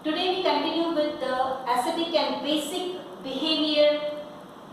Today we continue with the acidic and basic behavior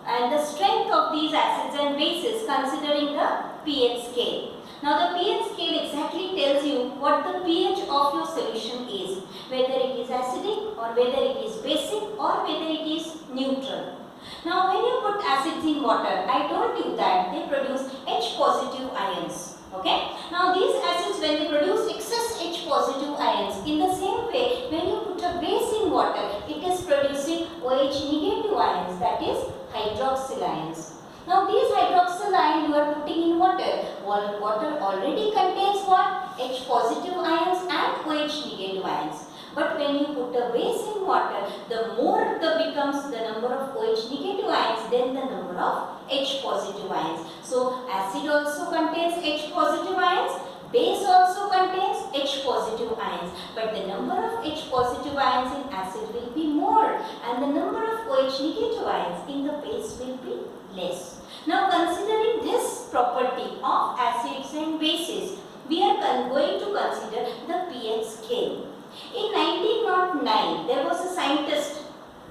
and the strength of these acids and bases considering the pH scale. Now the pH scale exactly tells you what the pH of your solution is, whether it is acidic or whether it is basic or whether it is neutral. Now when you put acids in water, I told you that they produce H positive ions. Okay. Now these acids, when they produce excess H positive ions, in the same way when you put a base in water, it is producing OH negative ions, that is hydroxyl ions. Now these hydroxyl ions you are putting in water. Water already contains what? H positive ions and OH negative ions. But when you put a base in water, the more the becomes the number of OH negative ions, then the number of H positive ions. So acid also contains H positive ions, base also contains H positive ions. But the number of H positive ions in acid will be more and the number of OH negative ions in the base will be less. Now considering this property of acids and bases, we are going to consider the pH scale. In 1909, there was a scientist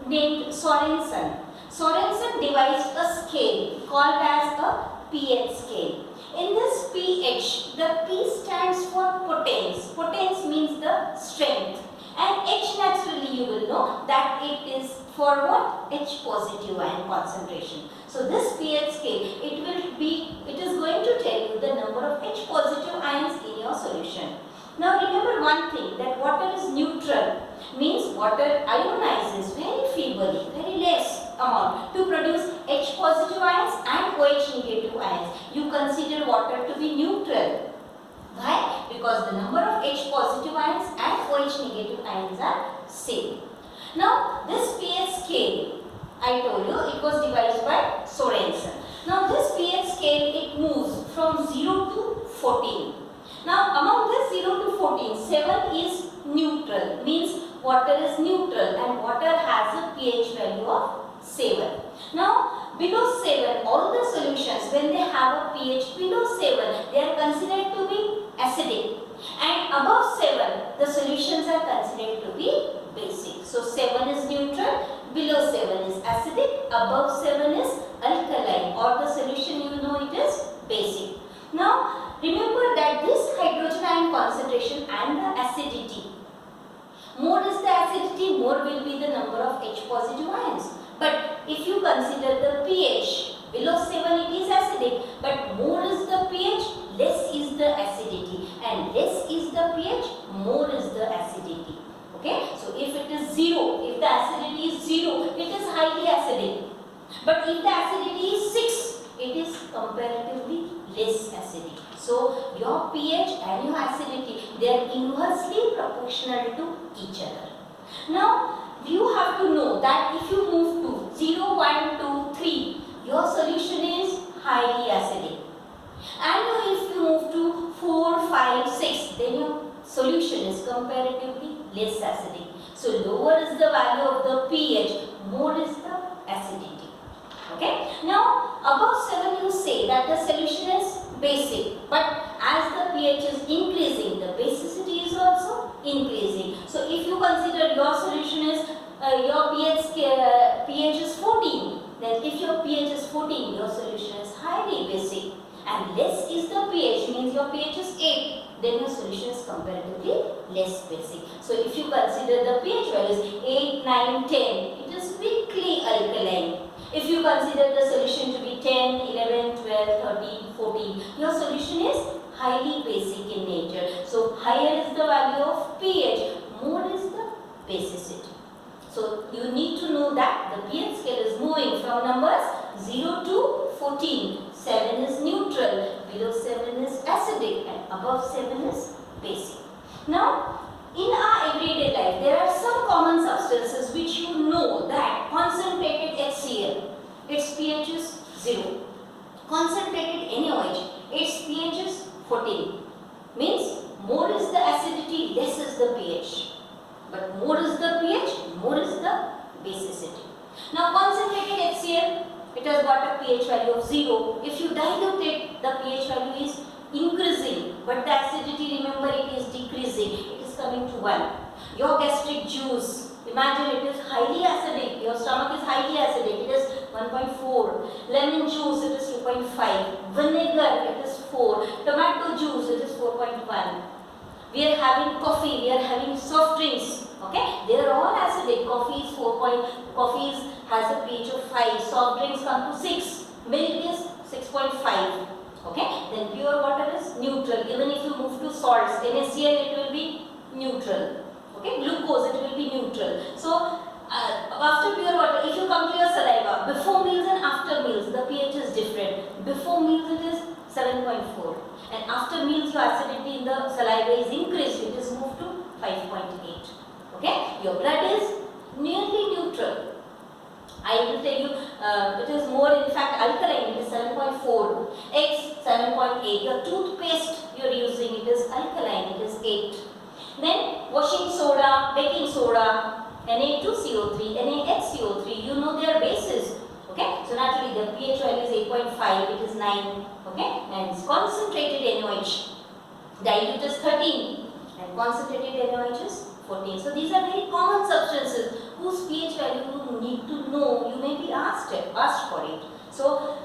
named Sorensen. Sorensen devised a scale called as a pH scale. In this pH, the P stands for potence. Potence means the strength. And H naturally you will know that it is for what? H positive ion concentration. So this pH scale, it is going to tell you the number of H positive ions in your solution. Now remember one thing, that water is neutral, means water ionizes very feebly, very less amount to produce H positive ions and OH negative ions. You consider water to be neutral. Why? Because the number of H positive ions and OH negative ions are same. Now this pH scale, I told you, it was devised by Sorensen. Now this pH scale, it moves from 0 to 14. Now among this 0 to 14, 7 is neutral, means water is neutral and water has a pH value of 7. Now below 7, all the solutions, when they have a pH below 7, they are considered to be acidic, and above 7, the solutions are considered to be basic. So 7 is neutral, below 7 is acidic, above 7 is alkaline, or the solution you know it is basic. Now remember that this hydrogen ion concentration and the acidity, more is the acidity, more will be the number of H positive ions. But if you consider the pH, below 7 it is acidic, but more is the pH, less is the acidity, and less is the pH, more is the acidity. Okay, so if it is 0, if the acidity is 0, it is highly acidic. But if the acidity is 6, it is comparatively less acidic. So your pH and your acidity, they are inversely proportional to each other. Now you have to know that if you move to 0, 1, 2, 3, your solution is highly acidic. And if you move to 4, 5, 6, then your solution is comparatively less acidic. So lower is the value of the pH, more is the acidity. Okay. Now above 7 you say that the solution is basic, but as the pH is increasing, the basicity is also increasing. So if you consider your solution is your pH is 14, then if your pH is 14, your solution is highly basic, and less is the pH, means your pH is 8, then your solution is comparatively less basic. So if you consider the pH values 8, 9, 10, it is weakly alkaline. If you consider the solution to be 10, 11, 12, 13, 14, your solution is highly basic in nature. So higher is the value of pH, more is the basicity. So you need to know that the pH scale is moving from numbers 0 to 14. 7 is neutral, below 7 is acidic, and above 7 is basic. Now in our everyday life, there are some common substances which you know that concentrated HCl, its pH is 0. Concentrated NaOH, its pH is 14. Means more is the acidity, less is the pH. But more is the pH, more is the basicity. Now concentrated HCl, it has got a pH value of 0. If you dilute it, the pH value is increasing, but the acidity, remember, it is decreasing. It is coming to 1. Your gastric juice, imagine it is highly acidic, your stomach is highly acidic, it is 1.4. Lemon juice, it is 2.5. Vinegar, it is 4. Tomato juice, it is 4.1. We are having coffee, we are having soft drinks, okay? They are all acidic. Coffee is 4. Coffee has a pH of 5. Soft drinks come to 6. Milk is 6.5. Okay? Then pure water is neutral. Even if you move to salts, NaCl, it will be neutral. Okay? Glucose, it will be neutral. So, after pure water, if you come to your saliva, before meals and after meals, the pH is different. Before meals, it is 7.4. And after meals, your acidity in the saliva is increased. It is moved to 5.8. Okay? Your blood is nearly neutral. I will tell you, it is more, in fact, alkaline. It is 7.4. Eggs, 7.8. Your toothpaste you are using, it is alkaline. It is 8. Then washing soda, baking soda, Na2CO3, NaHCO3. You know their bases. Okay? So naturally, the pH value is 8.5. It is 9. Okay? And concentrated NaOH. Dilute is 13. And concentrated NaOH is 14. So these are very common substances whose pH value you need to know. You may be asked for it. So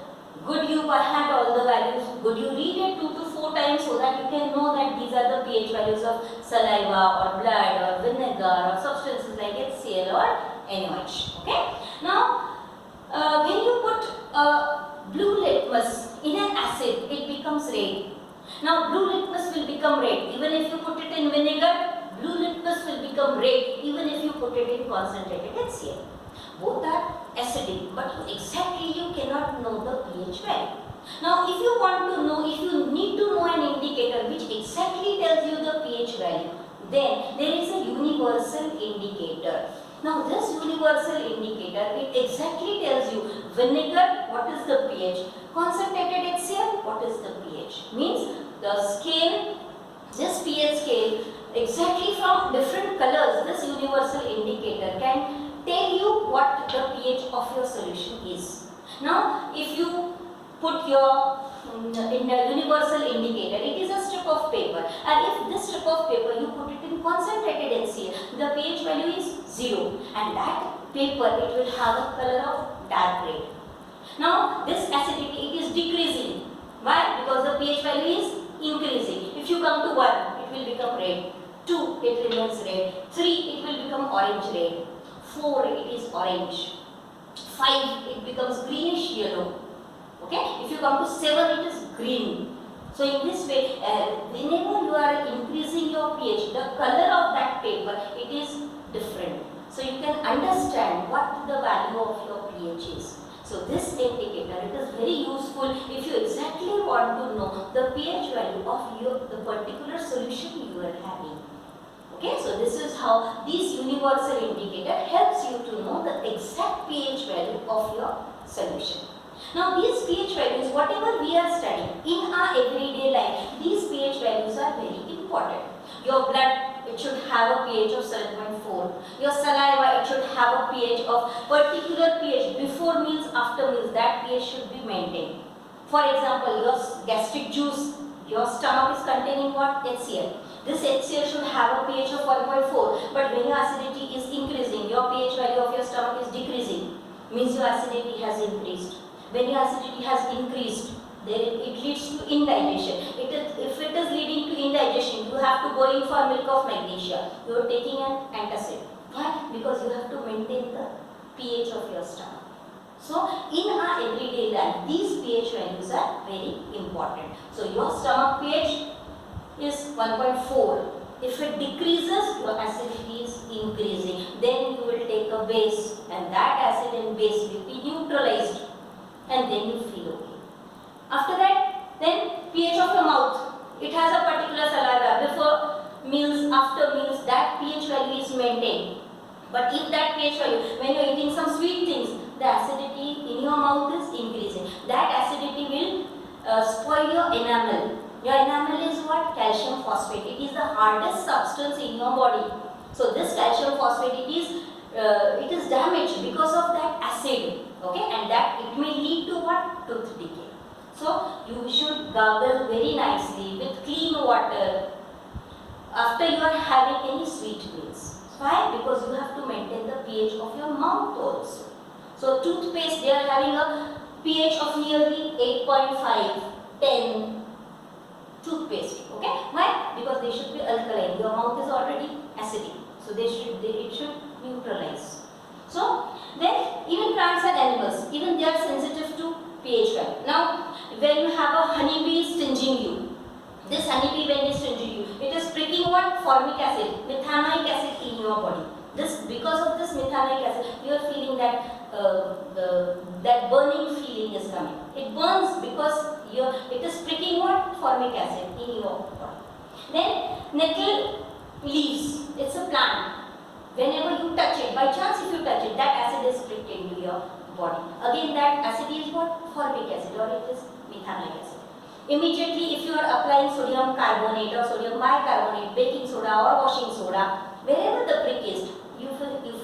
good you by hand all the values. Good you read it 2 to 4 times so that you can know that these are the pH values of saliva or blood or vinegar or substances like HCl or NaOH. Okay. Now when you put blue litmus in an acid, it becomes red. Now blue litmus will become red even if you put it in vinegar. Blue litmus will become red even if you put it in concentrated HCl. Both are acidic, but exactly you cannot know the pH value. Now if you want to know, if you need to know an indicator which exactly tells you the pH value, then there is a universal indicator. Now this universal indicator, it exactly tells you vinegar, what is the pH, concentrated HCl, what is the pH. Means the scale, this pH scale, exactly from different colors, this universal indicator can tell you what the pH of your solution is. Now if you put your in a universal indicator, it is a strip of paper, and if this strip of paper you put it in concentrated HCl, the pH value is 0, and that paper it will have a color of dark red. Now this acidity, it is decreasing. Why? Because the pH value is increasing. If you come to 1, it will become red. 2, it remains red. 3, it will become orange red. 4, it is orange. 5, it becomes greenish yellow. Okay? If you come to 7, it is green. So in this way, whenever you are increasing your pH, the color of that paper, it is different. So you can understand what the value of your pH is. So this indicator, it is very useful if you exactly want to know the pH value of the particular solution you are having. Okay, so this is how this universal indicator helps you to know the exact pH value of your solution. Now these pH values, whatever we are studying in our everyday life, these pH values are very important. Your blood, it should have a pH of 7.4. Your saliva, it should have a pH of particular pH before meals, after meals. That pH should be maintained. For example, your gastric juice, your stomach is containing what? HCl. This HCl should have a pH of 1.4. But when your acidity is increasing, your pH value of your stomach is decreasing. Means your acidity has increased. When your acidity has increased, then it leads to indigestion. If it is leading to indigestion, you have to go in for milk of magnesia. You are taking an antacid. Why? Because you have to maintain the pH of your stomach. So, in our everyday life, these pH values are very important. So, your stomach pH is 1.4. If it decreases, your acidity is increasing. Then you will take a base, and that acid and base will be neutralized, and then you feel okay. After that, then pH of your mouth. It has a particular saliva. Before meals, after meals, that pH value is maintained. But if that pH value, when you are eating some sweet things, the acidity in your mouth is increasing. That acidity will spoil your enamel. Your enamel is what? Calcium phosphate. It is the hardest substance in your body. So this calcium phosphate, it is damaged because of that acid. Okay, and that it may lead to what? Tooth decay. So you should gargle very nicely with clean water after you are having any sweet meals. Why? Because you have to maintain the pH of your mouth also. So toothpaste, they are having a pH of nearly 8.5, 10 toothpaste. Okay? Why? Because they should be alkaline. Your mouth is already acidic. So it should neutralize. So then even plants and animals, even they are sensitive to pH value. Now when you have a honeybee stinging you, this honeybee when it stinging you, it is pricking what? Formic acid, methanoic acid in your body. Because of this methanoic acid, you are feeling that that burning feeling is coming. It burns because it is pricking what? Formic acid in your body. Then nettle leaves, it's a plant. Whenever you touch it, by chance if you touch it, that acid is pricked into your body. Again that acid is what? Formic acid, or it is methanoic acid. Immediately if you are applying sodium carbonate or sodium bicarbonate, baking soda or washing soda, wherever the prick is, you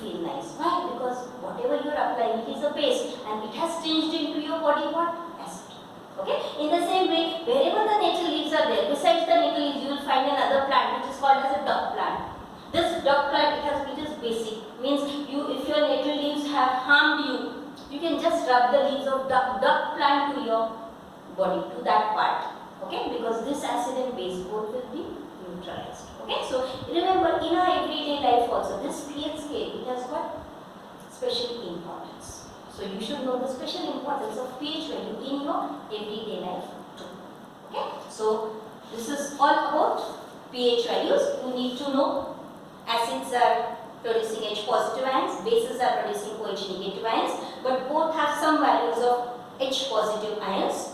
feel nice. Why? Because whatever you are applying, it is a paste and it has changed into your body what? Acid. Okay? In the same way, wherever the nettle leaves are there, besides the nettle leaves, you will find another plant which is called as a duck plant. This duck plant, it is basic. Means if your nettle leaves have harmed you, you can just rub the leaves of duck plant to your body, to that part. Okay? Because this acid and base both will be neutralized. Okay? So remember, in our everyday life also, this pH scale, it has got special importance. So you should know the special importance of pH value in your everyday life too. Okay? So this is all about pH values. You need to know acids are producing H positive ions, bases are producing OH negative ions, but both have some values of H positive ions.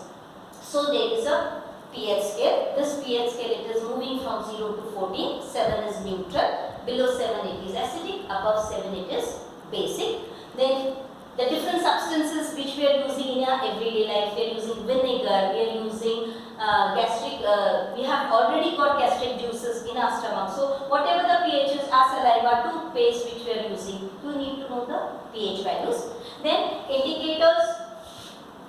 So there is a pH scale. This pH scale, it is moving from 0 to 14. 7 is neutral. Below 7 it is acidic. Above 7 it is basic. Then the different substances which we are using in our everyday life, we are using vinegar, we are using we have already got gastric juices in our stomach. So whatever the pHs, our saliva, toothpaste which we are using, you need to know the pH values. Then indicators,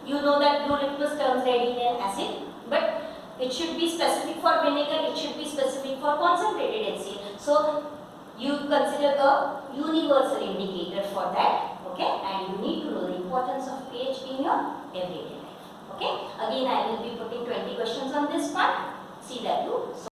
you know that blue litmus turns red in an acid, but it should be specific for vinegar, it should be specific for concentrated HCl. So you consider a universal indicator for that. Okay, and you need to know the importance of pH in your everyday life. Okay, again I will be putting 20 questions on this part. See that you